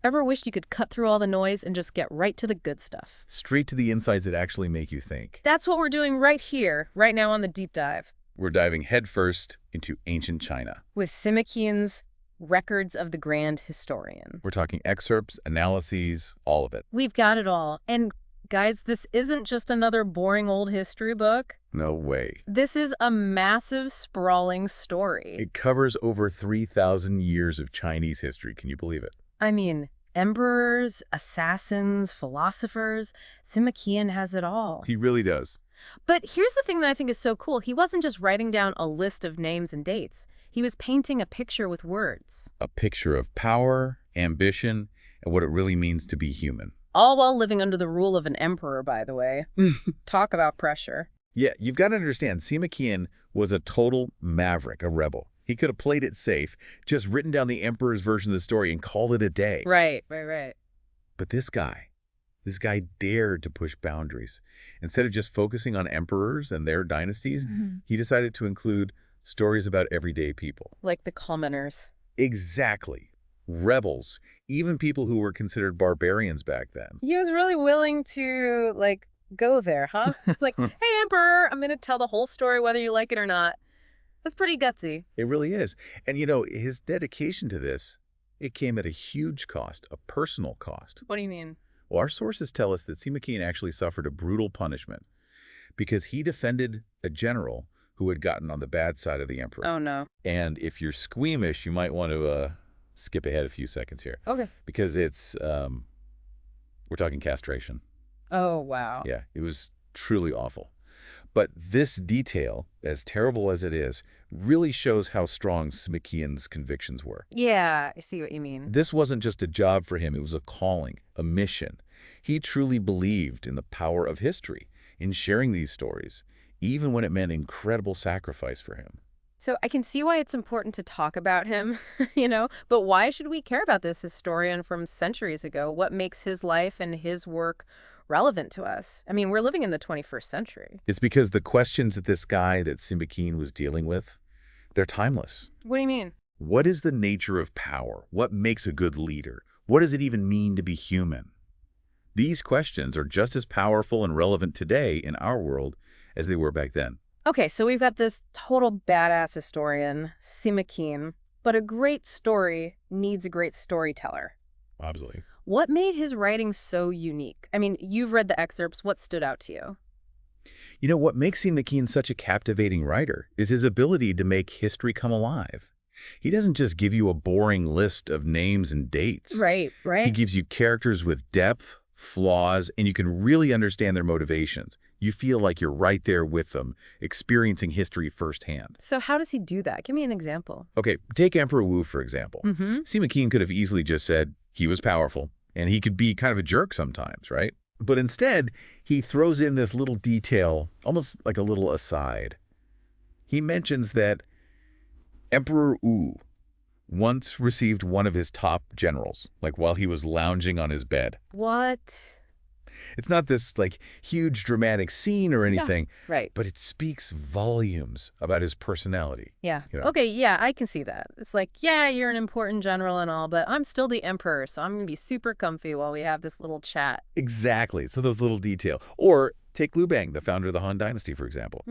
Ever wished you could cut through all the noise and just get right to the good stuff? Straight to the insights that actually make you think. That's what we're doing right here, right now on the deep dive. We're diving headfirst into ancient China. With Simekians, Records of the Grand Historian. We're talking excerpts, analyses, all of it. We've got it all. And guys, this isn't just another boring old history book. No way. This is a massive, sprawling story. It covers over 3,000 years of Chinese history. Can you believe it? I mean, emperors, assassins, philosophers, Simekian has it all. He really does. But here's the thing that I think is so cool. He wasn't just writing down a list of names and dates. He was painting a picture with words. A picture of power, ambition, and what it really means to be human. All while living under the rule of an emperor, by the way. Talk about pressure. Yeah, you've got to understand, Simekian was a total maverick, a rebel. He could have played it safe, just written down the emperor's version of the story and called it a day. Right. But this guy dared to push boundaries. Instead of just focusing on emperors and their dynasties, he decided to include stories about everyday people. Like the commoners. Exactly. Rebels, even people who were considered barbarians back then. He was really willing to, go there, huh? It's like, hey, emperor, I'm going to tell the whole story whether you like it or not. That's pretty gutsy. It really is. And, his dedication to this, it came at a huge cost, a personal cost. What do you mean? Well, our sources tell us that Simekian actually suffered a brutal punishment because he defended a general who had gotten on the bad side of the emperor. Oh, no. And if you're squeamish, you might want to skip ahead a few seconds here. Okay. Because it's, we're talking castration. Oh, wow. Yeah, it was truly awful. But this detail, as terrible as it is, really shows how strong Simekian's convictions were. Yeah, I see what you mean. This wasn't just a job for him, it was a calling, a mission. He truly believed in the power of history, in sharing these stories, even when it meant incredible sacrifice for him. So I can see why it's important to talk about him, but why should we care about this historian from centuries ago? What makes his life and his work relevant to us? I mean, we're living in the 21st century. It's because the questions that this guy, that Simekian, was dealing with, they're timeless. What do you mean? What is the nature of power? What makes a good leader? What does it even mean to be human? These questions are just as powerful and relevant today in our world as they were back then. Okay, so we've got this total badass historian, Simekian, but a great story needs a great storyteller. Absolutely. What made his writing so unique? I mean, you've read the excerpts. What stood out to you? What makes Simekian such a captivating writer is his ability to make history come alive. He doesn't just give you a boring list of names and dates. Right. He gives you characters with depth, flaws, and you can really understand their motivations. You feel like you're right there with them, experiencing history firsthand. So how does he do that? Give me an example. Okay, take Emperor Wu, for example. Simekian could have easily just said he was powerful, and he could be kind of a jerk sometimes, right? But instead, he throws in this little detail, almost like a little aside. He mentions that Emperor Wu once received one of his top generals, while he was lounging on his bed. What? It's not this, huge dramatic scene or anything. Yeah, right. But it speaks volumes about his personality. Yeah. Okay, yeah, I can see that. It's like, yeah, you're an important general and all, but I'm still the emperor, so I'm going to be super comfy while we have this little chat. Exactly. So those little details. Or take Liu Bang, the founder of the Han Dynasty, for example.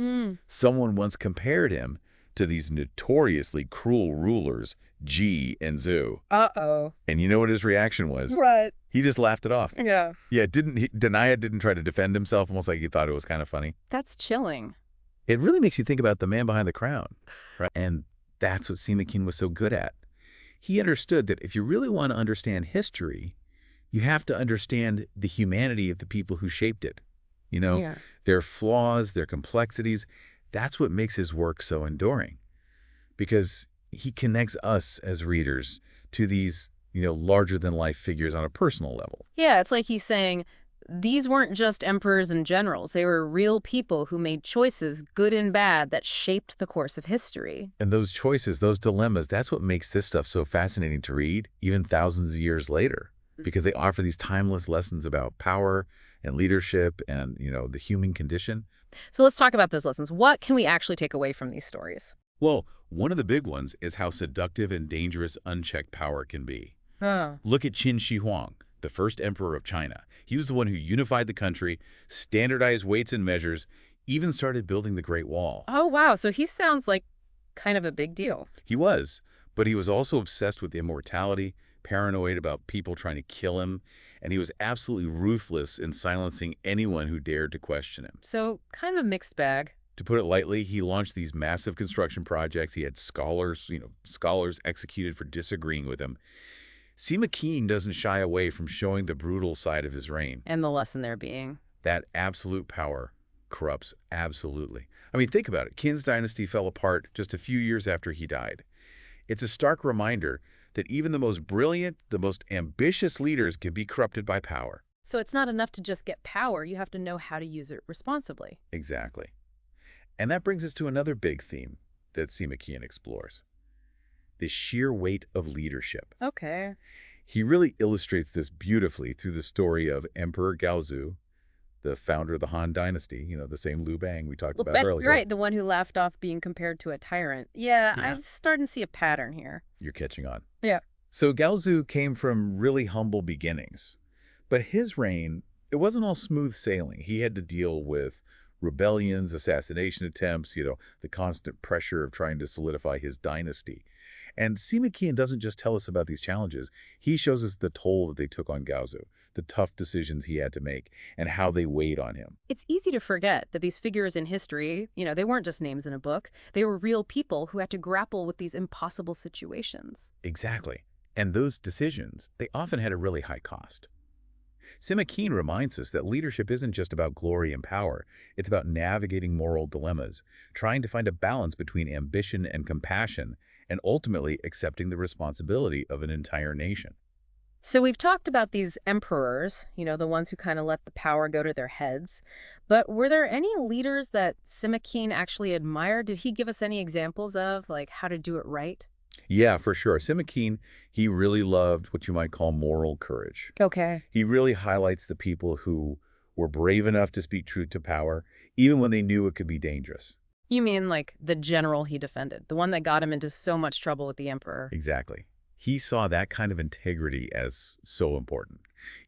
Someone once compared him to these notoriously cruel rulers, Ji and Zhu. Uh-oh. And you know what his reaction was? What? He just laughed it off. Yeah. Yeah, Denaya didn't try to defend himself, almost like he thought it was kind of funny. That's chilling. It really makes you think about the man behind the crown, right? And that's what Simekian was so good at. He understood that if you really want to understand history, you have to understand the humanity of the people who shaped it. Their flaws, their complexities. That's what makes his work so enduring. Because he connects us as readers to these, larger-than-life figures on a personal level. Yeah, it's like he's saying, these weren't just emperors and generals. They were real people who made choices, good and bad, that shaped the course of history. And those choices, those dilemmas, that's what makes this stuff so fascinating to read, even thousands of years later. Because they offer these timeless lessons about power and leadership and, the human condition. So let's talk about those lessons. What can we actually take away from these stories? Well, one of the big ones is how seductive and dangerous unchecked power can be. Oh. Look at Qin Shi Huang, the first emperor of China. He was the one who unified the country, standardized weights and measures, even started building the Great Wall. Oh, wow. So he sounds like kind of a big deal. He was, but he was also obsessed with immortality, paranoid about people trying to kill him, and he was absolutely ruthless in silencing anyone who dared to question him. So kind of a mixed bag. To put it lightly, he launched these massive construction projects. He had scholars executed for disagreeing with him. Simekian doesn't shy away from showing the brutal side of his reign. And the lesson there being. That absolute power corrupts absolutely. I mean, think about it. Qin's dynasty fell apart just a few years after he died. It's a stark reminder that even the most brilliant, the most ambitious leaders can be corrupted by power. So it's not enough to just get power. You have to know how to use it responsibly. Exactly. And that brings us to another big theme that Simekian explores: the sheer weight of leadership. Okay. He really illustrates this beautifully through the story of Emperor Gaozu, the founder of the Han Dynasty, the same Liu Bang we talked about earlier. Right, the one who laughed off being compared to a tyrant. Yeah, Yeah. I'm starting to see a pattern here. You're catching on. Yeah. So Gaozu came from really humble beginnings, but his reign, it wasn't all smooth sailing. He had to deal with rebellions, assassination attempts, the constant pressure of trying to solidify his dynasty. And Simekian doesn't just tell us about these challenges. He shows us the toll that they took on Gaozu, the tough decisions he had to make, and how they weighed on him. It's easy to forget that these figures in history, they weren't just names in a book. They were real people who had to grapple with these impossible situations. Exactly. And those decisions, they often had a really high cost. Simekian reminds us that leadership isn't just about glory and power. It's about navigating moral dilemmas, trying to find a balance between ambition and compassion, and ultimately accepting the responsibility of an entire nation. So we've talked about these emperors, the ones who kind of let the power go to their heads. But were there any leaders that Simekian actually admired? Did he give us any examples of, like, how to do it right? Yeah, for sure. Simekian, he really loved what you might call moral courage. Okay. He really highlights the people who were brave enough to speak truth to power, even when they knew it could be dangerous. You mean like the general he defended, the one that got him into so much trouble with the emperor? Exactly. He saw that kind of integrity as so important,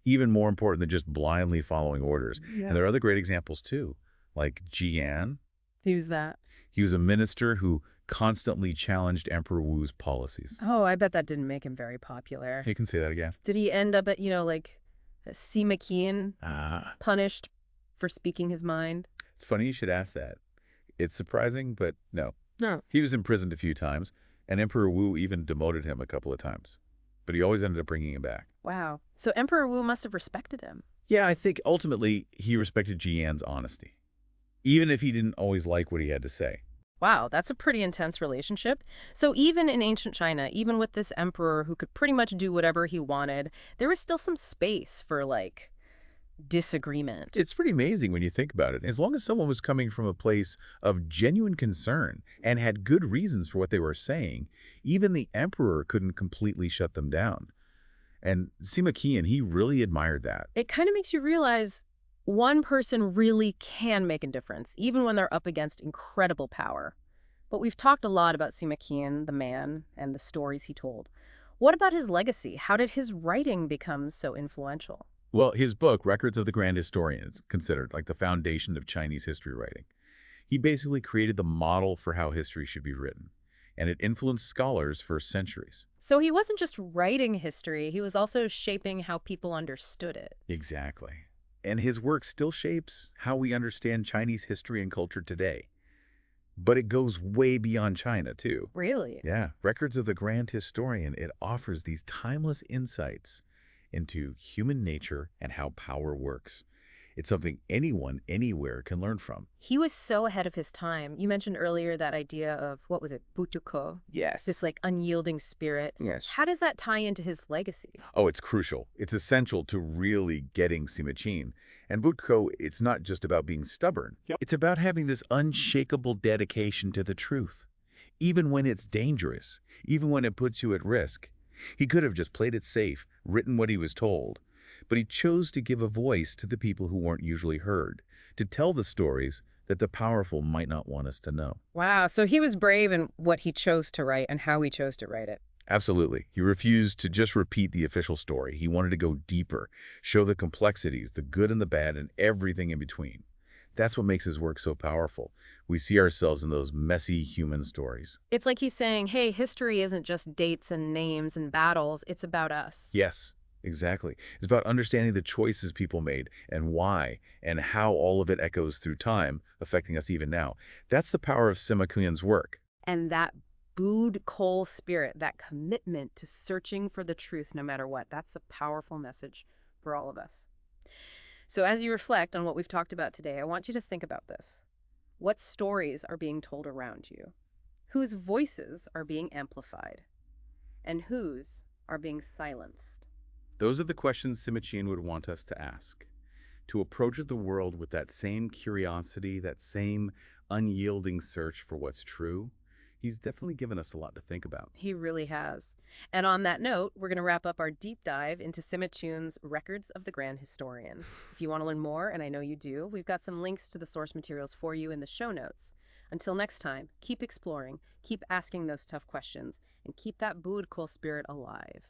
even more important than just blindly following orders. Yeah. And there are other great examples too, like Jian. Who's that? He was a minister who constantly challenged Emperor Wu's policies. Oh, I bet that didn't make him very popular. You can say that again. Did he end up at, like Simekian punished for speaking his mind? It's funny you should ask that. It's surprising, but no. No. He was imprisoned a few times, and Emperor Wu even demoted him a couple of times. But he always ended up bringing him back. Wow. So Emperor Wu must have respected him. Yeah, I think ultimately he respected Jian's honesty, even if he didn't always like what he had to say. Wow, that's a pretty intense relationship. So even in ancient China, even with this emperor who could pretty much do whatever he wanted, there was still some space for, like, disagreement. It's pretty amazing when you think about it. As long as someone was coming from a place of genuine concern and had good reasons for what they were saying, even the emperor couldn't completely shut them down. And Simekian, he really admired that. It kind of makes you realize one person really can make a difference, even when they're up against incredible power. But we've talked a lot about Simekian, the man, and the stories he told. What about his legacy? How did his writing become so influential? Well, his book, Records of the Grand Historian, is considered like the foundation of Chinese history writing. He basically created the model for how history should be written, and it influenced scholars for centuries. So he wasn't just writing history, he was also shaping how people understood it. Exactly. And his work still shapes how we understand Chinese history and culture today. But it goes way beyond China, too. Really? Yeah. Records of the Grand Historian, it offers these timeless insights into human nature and how power works. It's something anyone, anywhere can learn from. He was so ahead of his time. You mentioned earlier that idea of, what was it, butuko? Yes. This, like, unyielding spirit. Yes. How does that tie into his legacy? Oh, it's crucial. It's essential to really getting Simekian. And Butko, it's not just about being stubborn. Yep. It's about having this unshakable dedication to the truth, even when it's dangerous, even when it puts you at risk. He could have just played it safe, written what he was told, but he chose to give a voice to the people who weren't usually heard, to tell the stories that the powerful might not want us to know. Wow, so he was brave in what he chose to write and how he chose to write it. Absolutely. He refused to just repeat the official story. He wanted to go deeper, show the complexities, the good and the bad, and everything in between. That's what makes his work so powerful. We see ourselves in those messy human stories. It's like he's saying, hey, history isn't just dates and names and battles, it's about us. Yes, exactly. It's about understanding the choices people made and why, and how all of it echoes through time, affecting us even now. That's the power of Simekian's work. And that booed coal spirit, that commitment to searching for the truth no matter what, that's a powerful message for all of us. So as you reflect on what we've talked about today, I want you to think about this. What stories are being told around you? Whose voices are being amplified? And whose are being silenced? Those are the questions Simekian would want us to ask. To approach the world with that same curiosity, that same unyielding search for what's true. He's definitely given us a lot to think about. He really has. And on that note, we're going to wrap up our deep dive into Simekian's Records of the Grand Historian. If you want to learn more, and I know you do, we've got some links to the source materials for you in the show notes. Until next time, keep exploring, keep asking those tough questions, and keep that Buddhist spirit alive.